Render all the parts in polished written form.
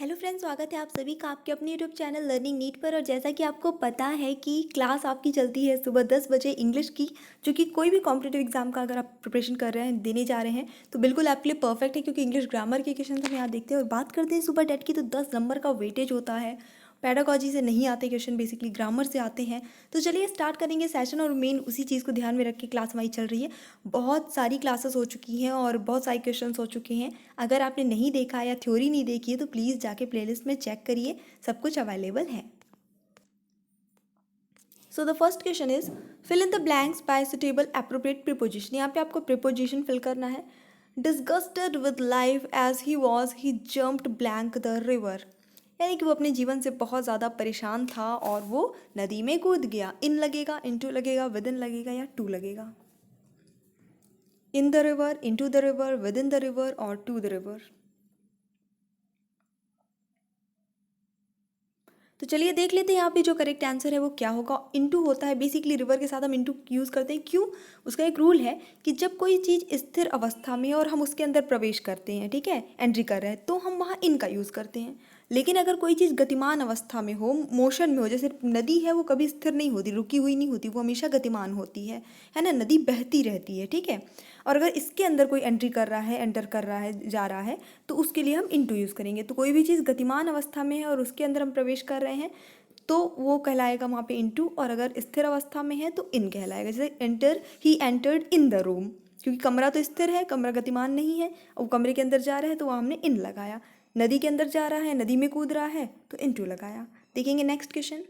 Hello friends, स्वागत है आप सभी का आपके अपने यूट्यूब चैनल लर्निंग नीट पर। और जैसा कि आपको पता है कि क्लास आपकी चलती है सुबह 10 बजे इंग्लिश की, जो कि कोई भी कॉम्पिटिटिव एग्जाम का अगर आप प्रिपरेशन कर रहे हैं, देने जा रहे हैं, तो बिल्कुल आपके लिए परफेक्ट है, क्योंकि इंग्लिश ग्रामर के क्वेश्चन हम यहाँ देखते हैं। और बात करते हैं सुपर टेट की, तो 10 नंबर का वेटेज होता है। पैडागॉजी से नहीं आते क्वेश्चन, बेसिकली ग्रामर से आते हैं। तो चलिए स्टार्ट करेंगे सेशन, और मेन उसी चीज़ को ध्यान में रख के क्लास हमारी चल रही है। बहुत सारी क्लासेस हो चुकी हैं और बहुत सारे क्वेश्चंस हो चुके हैं। अगर आपने नहीं देखा या थ्योरी नहीं देखी है तो प्लीज़ जाके प्लेलिस्ट में चेक करिए, सब कुछ अवेलेबल है। So the first question is fill in the blanks by suitable appropriate preposition. यहाँ पे आपको प्रीपोजिशन फिल करना है। Disgusted with life as he was he jumped blank the river. यानी कि वो अपने जीवन से बहुत ज़्यादा परेशान था और वो नदी में कूद गया। इन लगेगा, इनटू लगेगा, विद इन लगेगा या टू लगेगा। In the river, into the river, with in the river और टू द रिवर। तो चलिए देख लेते हैं यहाँ पे जो करेक्ट आंसर है वो क्या होगा। इनटू होता है, बेसिकली रिवर के साथ हम इनटू यूज़ करते हैं। क्यों? उसका एक रूल है कि जब कोई चीज़ स्थिर अवस्था में है और हम उसके अंदर प्रवेश करते हैं, ठीक है, एंट्री कर रहे हैं, तो हम वहाँ इन का यूज़ करते हैं। लेकिन अगर कोई चीज़ गतिमान अवस्था में हो, मोशन में हो, जैसे नदी है, वो कभी स्थिर नहीं होती, रुकी हुई नहीं होती, वो हमेशा गतिमान होती है ना, नदी बहती रहती है, ठीक है। और अगर इसके अंदर कोई एंट्री कर रहा है, एंटर कर रहा है, जा रहा है, तो उसके लिए हम इनटू यूज़ करेंगे। तो कोई भी चीज़ गतिमान अवस्था में है और उसके अंदर हम प्रवेश कर रहे हैं, तो वो कहलाएगा वहाँ पे इनटू। और अगर स्थिर अवस्था में है तो इन कहलाएगा। जैसे enter, he entered in the room, क्योंकि कमरा तो स्थिर है, कमरा गतिमान नहीं है, और कमरे के अंदर जा रहा है तो वहाँ हमने इन लगाया। नदी के अंदर जा रहा है, नदी में कूद रहा है, तो इनटू लगाया। देखेंगे next question.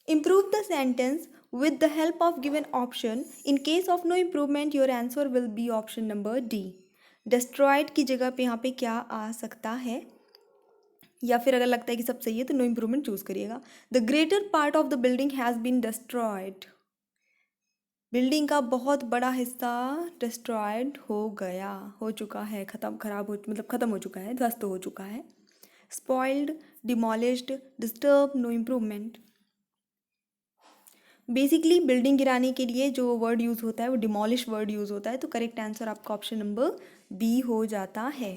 Improve the sentence with the help of given option. In case of no improvement, your answer will be option number D. Destroyed की जगह पे यहाँ पे क्या आ सकता है, या फिर अगर लगता है कि सब सही है तो नो इम्प्रूवमेंट चूज करिएगा। The greater part of the building has been destroyed. Building का बहुत बड़ा हिस्सा डिस्ट्रॉयड हो गया, हो चुका है, खत्म, खराब हो, मतलब खत्म हो चुका है, ध्वस्त हो चुका है। Spoiled, demolished, disturb, no improvement. Basically building गिराने के लिए जो वर्ड यूज़ होता है वो डिमोलिश वर्ड यूज़ होता है। तो करेक्ट आंसर आपका ऑप्शन नंबर बी हो जाता है।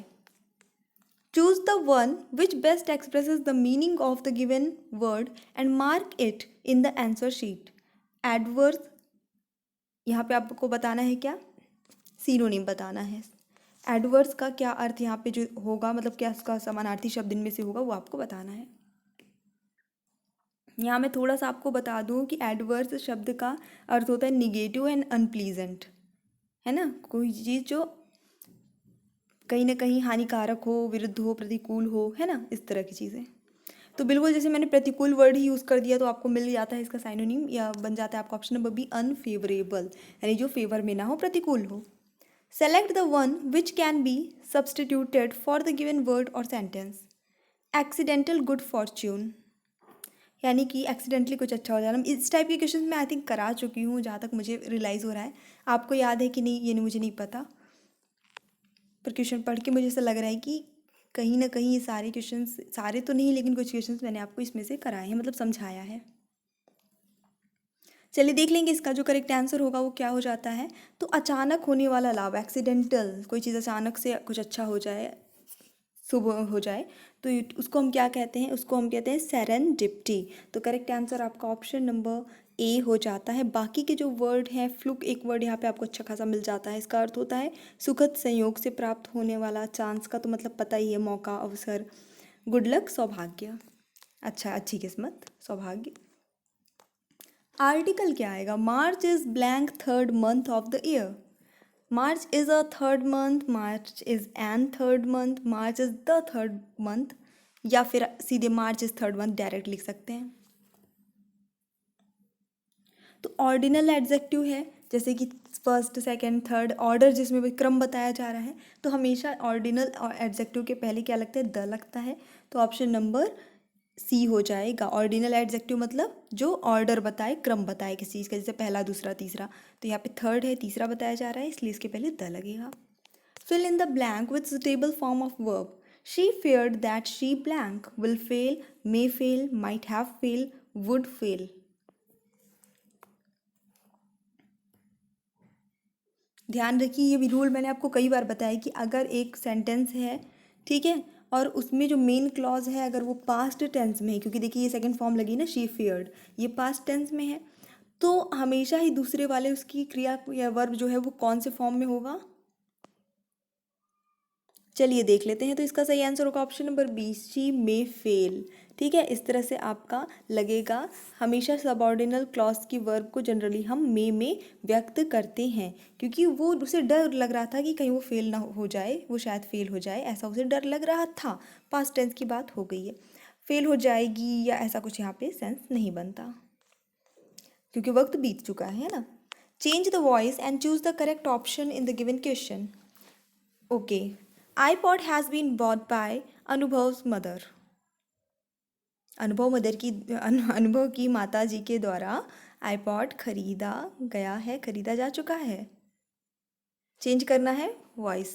Choose the one which best expresses the meaning of the given word and mark it in the answer sheet. Adverse, यहाँ पे आपको बताना है क्या, सिनोनिम बताना है। एडवर्स का क्या अर्थ यहाँ पे जो होगा, मतलब क्या इसका समानार्थी शब्द इनमें से होगा, वो आपको बताना है। यहाँ मैं थोड़ा सा आपको बता दूँ कि एडवर्स शब्द का अर्थ होता है निगेटिव एंड अनप्लीजेंट, है ना, कोई चीज़ जो कहीं ना कहीं हानिकारक हो, विरुद्ध हो, प्रतिकूल हो, है ना, इस तरह की चीज़ें। तो बिल्कुल जैसे मैंने प्रतिकूल वर्ड ही यूज़ कर दिया तो आपको मिल जाता है इसका साइनोनिम, या बन जाता है आपका ऑप्शन नंबर बी अनफेवरेबल, यानी जो फेवर में ना हो, प्रतिकूल हो। Select the one which can be substituted for the given word और सेंटेंस। एक्सीडेंटल गुड फॉर्च्यून, यानी कि एक्सीडेंटली कुछ अच्छा हो जाना। इस टाइप के क्वेश्चन मैं आई थिंक करा चुकी हूँ, जहाँ तक मुझे रियलाइज़ हो रहा है। आपको याद है कि नहीं ये मुझे नहीं पता, पर क्वेश्चन पढ़ के मुझे ऐसा लग रहा है कि कहीं ना कहीं ये सारे क्वेश्चंस, सारे तो नहीं लेकिन कुछ क्वेश्चंस मैंने आपको इसमें से कराए हैं, मतलब समझाया है। चलिए देख लेंगे इसका जो करेक्ट आंसर होगा वो क्या हो जाता है। तो अचानक होने वाला लाभ, एक्सीडेंटल, कोई चीज़ अचानक से कुछ अच्छा हो जाए, शुभ हो जाए, तो उसको हम क्या कहते हैं, उसको हम कहते हैं सेरेंडिप्टी। तो करेक्ट आंसर आपका ऑप्शन नंबर ए हो जाता है। बाकी के जो वर्ड हैं, फ्लुक एक वर्ड यहाँ पे आपको अच्छा खासा मिल जाता है, इसका अर्थ होता है सुखद संयोग से प्राप्त होने वाला, चांस का तो मतलब पता ही है, मौका, अवसर, गुड लक, सौभाग्य, अच्छा, अच्छी किस्मत, सौभाग्य। आर्टिकल क्या आएगा, March is blank third month of the year. March is a third month, March is an third month, March is the third month, या फिर सीधे March is third month direct लिख सकते हैं। तो ऑर्डिनल एडजेक्टिव है, जैसे कि फर्स्ट, सेकंड, थर्ड, ऑर्डर जिसमें भी क्रम बताया जा रहा है, तो हमेशा ऑर्डिनल एडजेक्टिव के पहले क्या लगता है, द लगता है। तो ऑप्शन नंबर सी हो जाएगा। ऑर्डिनल एडजेक्टिव मतलब जो ऑर्डर बताए, क्रम बताए किसी चीज़ का, जैसे पहला, दूसरा, तीसरा। तो यहाँ पे थर्ड है, तीसरा बताया जा रहा है, इसलिए इसके पहले द लगेगा। Fill in the blank with suitable form of verb. She feared that she blank will fail, may fail, might have fail, would fail. ध्यान रखिए, ये भी रूल मैंने आपको कई बार बताया कि अगर एक सेंटेंस है, ठीक है, और उसमें जो मेन क्लॉज है अगर वो पास्ट टेंस में है, क्योंकि देखिए ये सेकंड फॉर्म लगी ना शी फियर्ड, ये पास्ट टेंस में है, तो हमेशा ही दूसरे वाले उसकी क्रिया या वर्ब जो है वो कौन से फॉर्म में होगा, चलिए देख लेते हैं। तो इसका सही आंसर होगा option number B, she may fail. ठीक है, इस तरह से आपका लगेगा। हमेशा सबऑर्डिनल क्लॉज की वर्ब को जनरली हम मे में व्यक्त करते हैं, क्योंकि वो उसे डर लग रहा था कि कहीं वो फेल ना हो जाए, वो शायद फेल हो जाए, ऐसा उसे डर लग रहा था। पास्ट टेंस की बात हो गई है, फेल हो जाएगी या ऐसा कुछ यहाँ पे सेंस नहीं बनता, क्योंकि वक्त बीत चुका है ना। Change the voice and choose the correct option in the given question. Okay, iPod has been bought by अनुभव's मदर। अनुभव की माता जी के द्वारा आईपॉड खरीदा गया है, खरीदा जा चुका है। चेंज करना है वॉइस,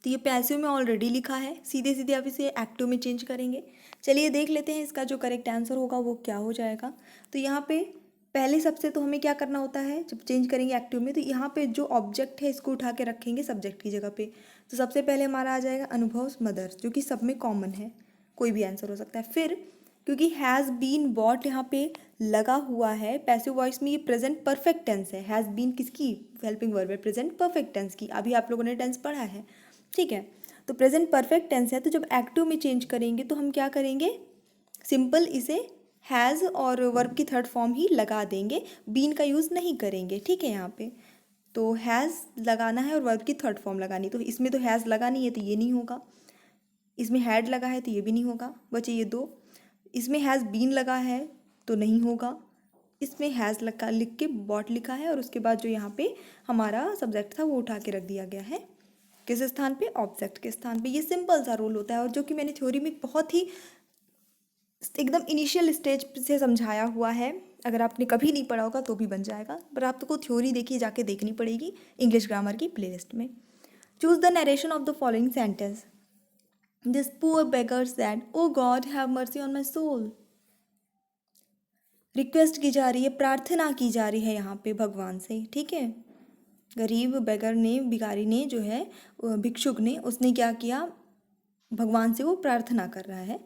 तो ये पैसिव में ऑलरेडी लिखा है, सीधे सीधे आप इसे एक्टिव में चेंज करेंगे। चलिए देख लेते हैं इसका जो करेक्ट आंसर होगा वो क्या हो जाएगा। तो यहाँ पे पहले सबसे तो हमें क्या करना होता है जब चेंज करेंगे एक्टिव में, तो यहाँ पे जो ऑब्जेक्ट है इसको उठा के रखेंगे सब्जेक्ट की जगह पे। तो सबसे पहले हमारा आ जाएगा अनुभव मदर, जो कि सब में कॉमन है, कोई भी आंसर हो सकता है। फिर क्योंकि हैज़ बीन बॉट यहाँ पे लगा हुआ है, पैसिव वॉइस में ये प्रेजेंट परफेक्ट टेंस है। हैज़ बीन किसकी हेल्पिंग वर्ब है, प्रेजेंट परफेक्ट टेंस की, अभी आप लोगों ने टेंस पढ़ा है। ठीक है, तो प्रेजेंट परफेक्ट टेंस है, तो जब एक्टिव में चेंज करेंगे तो हम क्या करेंगे, सिंपल इसे हैज़ और वर्ब की थर्ड फॉर्म ही लगा देंगे, बीन का यूज़ नहीं करेंगे। ठीक है, यहाँ पे तो हैज़ लगाना है और वर्ब की थर्ड फॉर्म लगानी, तो इसमें तो हैज़ लगा नहीं है तो ये नहीं होगा, इसमें हैड लगा है तो ये भी नहीं होगा, बचे ये दो। इसमें हैज़ बीन लगा है तो नहीं होगा, इसमें हैज़ लगा लिख के बॉट लिखा है और उसके बाद जो यहाँ पे हमारा सब्जेक्ट था वो उठा के रख दिया गया है, किस स्थान पे, ऑब्जेक्ट के स्थान पे। ये सिंपल सा रूल होता है और जो कि मैंने थ्योरी में बहुत ही एकदम इनिशियल स्टेज से समझाया हुआ है। अगर आपने कभी नहीं पढ़ा होगा तो भी बन जाएगा, पर आपको थ्योरी देखिए जाके देखनी पड़ेगी इंग्लिश ग्रामर की प्लेलिस्ट में। Choose the narration of the following sentence. This poor beggar said, oh God have mercy on my soul. Request की जा रही है, प्रार्थना की जा रही है यहाँ पे भगवान से। ठीक है, गरीब बेगर ने, भिखारी ने जो है, भिक्षुक ने, उसने क्या किया, भगवान से वो प्रार्थना कर रहा है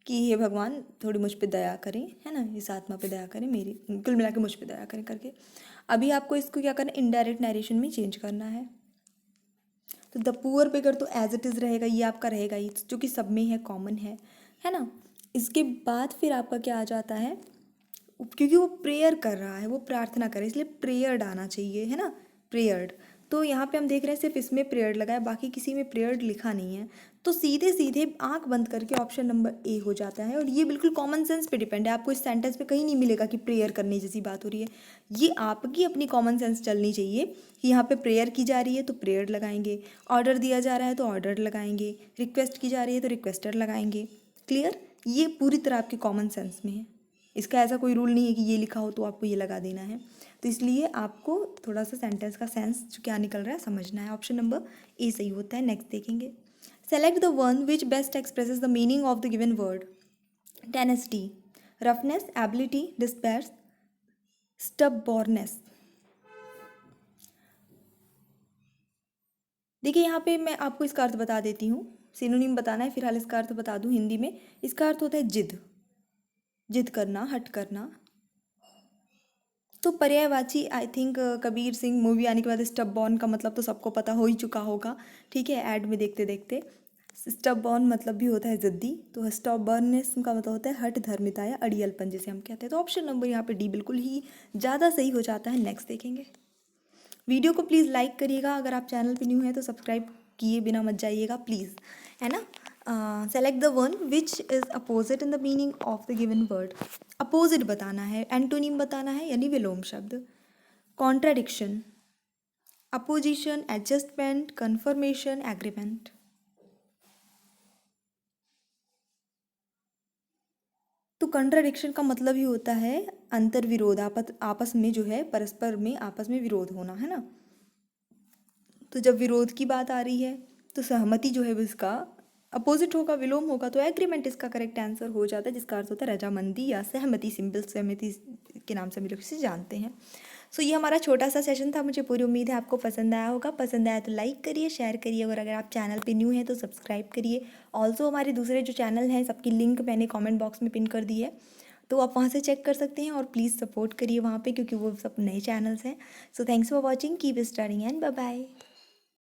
कि हे भगवान थोड़ी मुझ पे दया करें, है ना, इस आत्मा पे दया करें, मेरी कुल मिला के मुझ पे दया करें करके। अभी आपको इसको क्या करना है, इनडायरेक्ट नरेशन में चेंज करना है। तो द पुअर बेगर तो एज इट इज़ रहेगा, ये आपका रहेगा ही, जो कि सब में है, कॉमन है ना। इसके बाद फिर आपका क्या आ जाता है, क्योंकि वो प्रेयर कर रहा है, वो प्रार्थना करे, इसलिए प्रेयर्ड आना चाहिए, है ना, प्रेयर्ड। तो यहाँ पे हम देख रहे हैं सिर्फ इसमें प्रेयर्ड लगा है, बाकी किसी में प्रेयर्ड लिखा नहीं है, तो सीधे सीधे आंख बंद करके ऑप्शन नंबर ए हो जाता है। और ये बिल्कुल कॉमन सेंस पे डिपेंड है, आपको इस सेंटेंस पे कहीं नहीं मिलेगा कि प्रेयर करने जैसी बात हो रही है। ये आपकी अपनी कॉमन सेंस चलनी चाहिए कि यहाँ पे प्रेयर की जा रही है तो प्रेयर लगाएंगे, ऑर्डर दिया जा रहा है तो ऑर्डर लगाएंगे, रिक्वेस्ट की जा रही है तो रिक्वेस्टर लगाएंगे। क्लियर, ये पूरी तरह आपके कॉमन सेंस में है, इसका ऐसा कोई रूल नहीं है कि ये लिखा हो तो आपको ये लगा देना है। तो इसलिए आपको थोड़ा सा सेंटेंस का सेंस जो क्या निकल रहा है समझना है। ऑप्शन नंबर ए सही होता है। नेक्स्ट देखेंगे, select the one which best expresses the meaning of the given word. Tenacity, roughness, ability, despair, stubbornness. देखिए यहाँ पे मैं आपको इसका अर्थ बता देती हूँ, सिनोनिम बताना है, फिलहाल इसका अर्थ बता दूँ हिंदी में। इसका अर्थ होता है जिद, जिद करना, हट करना। तो पर्यायवाची I think Kabir Singh movie आने के बाद स्टबबॉर्न का मतलब तो सबको पता हो ही चुका होगा। ठीक है, ऐड में देखते देखते स्टबबॉर्न मतलब भी होता है ज़िद्दी, तो स्टबबॉर्ननेस का मतलब होता है हठ धर्मिता या अड़ियलपन जिसे हम कहते हैं। तो ऑप्शन नंबर यहाँ पे डी बिल्कुल ही ज़्यादा सही हो जाता है। नेक्स्ट देखेंगे, वीडियो को प्लीज़ लाइक करिएगा, अगर आप चैनल पे न्यू हैं तो सब्सक्राइब किए बिना मत जाइएगा प्लीज़, है ना। Select the one which is opposite in the meaning of the given word. Opposite बताना है, एंटोनिम बताना है, यानी विलोम शब्द। Contradiction, opposition, adjustment, confirmation, agreement. तो कंट्राडिक्शन का मतलब ही होता है अंतर विरोध, आपस में जो है, परस्पर में आपस में विरोध होना, है ना। तो जब विरोध की बात आ रही है तो सहमति जो है वो इसका अपोजिट होगा, विलोम होगा, तो एग्रीमेंट इसका करेक्ट आंसर हो जाता है, जिसका अर्थ होता है रजामंदी या सहमति, सिंपल सहमति के नाम से हम लोग इसे जानते हैं। सो ये हमारा छोटा सा सेशन था, मुझे पूरी उम्मीद है आपको पसंद आया होगा। पसंद आया तो लाइक करिए, शेयर करिए, और अगर आप चैनल पे न्यू हैं तो सब्सक्राइब करिए। ऑल्सो हमारे दूसरे जो चैनल हैं सबकी लिंक मैंने कमेंट बॉक्स में पिन कर दी है, तो आप वहाँ से चेक कर सकते हैं, और प्लीज़ सपोर्ट करिए वहाँ पे, क्योंकि वो सब नए चैनल्स हैं। So thanks for watching, keep studying and bye bye.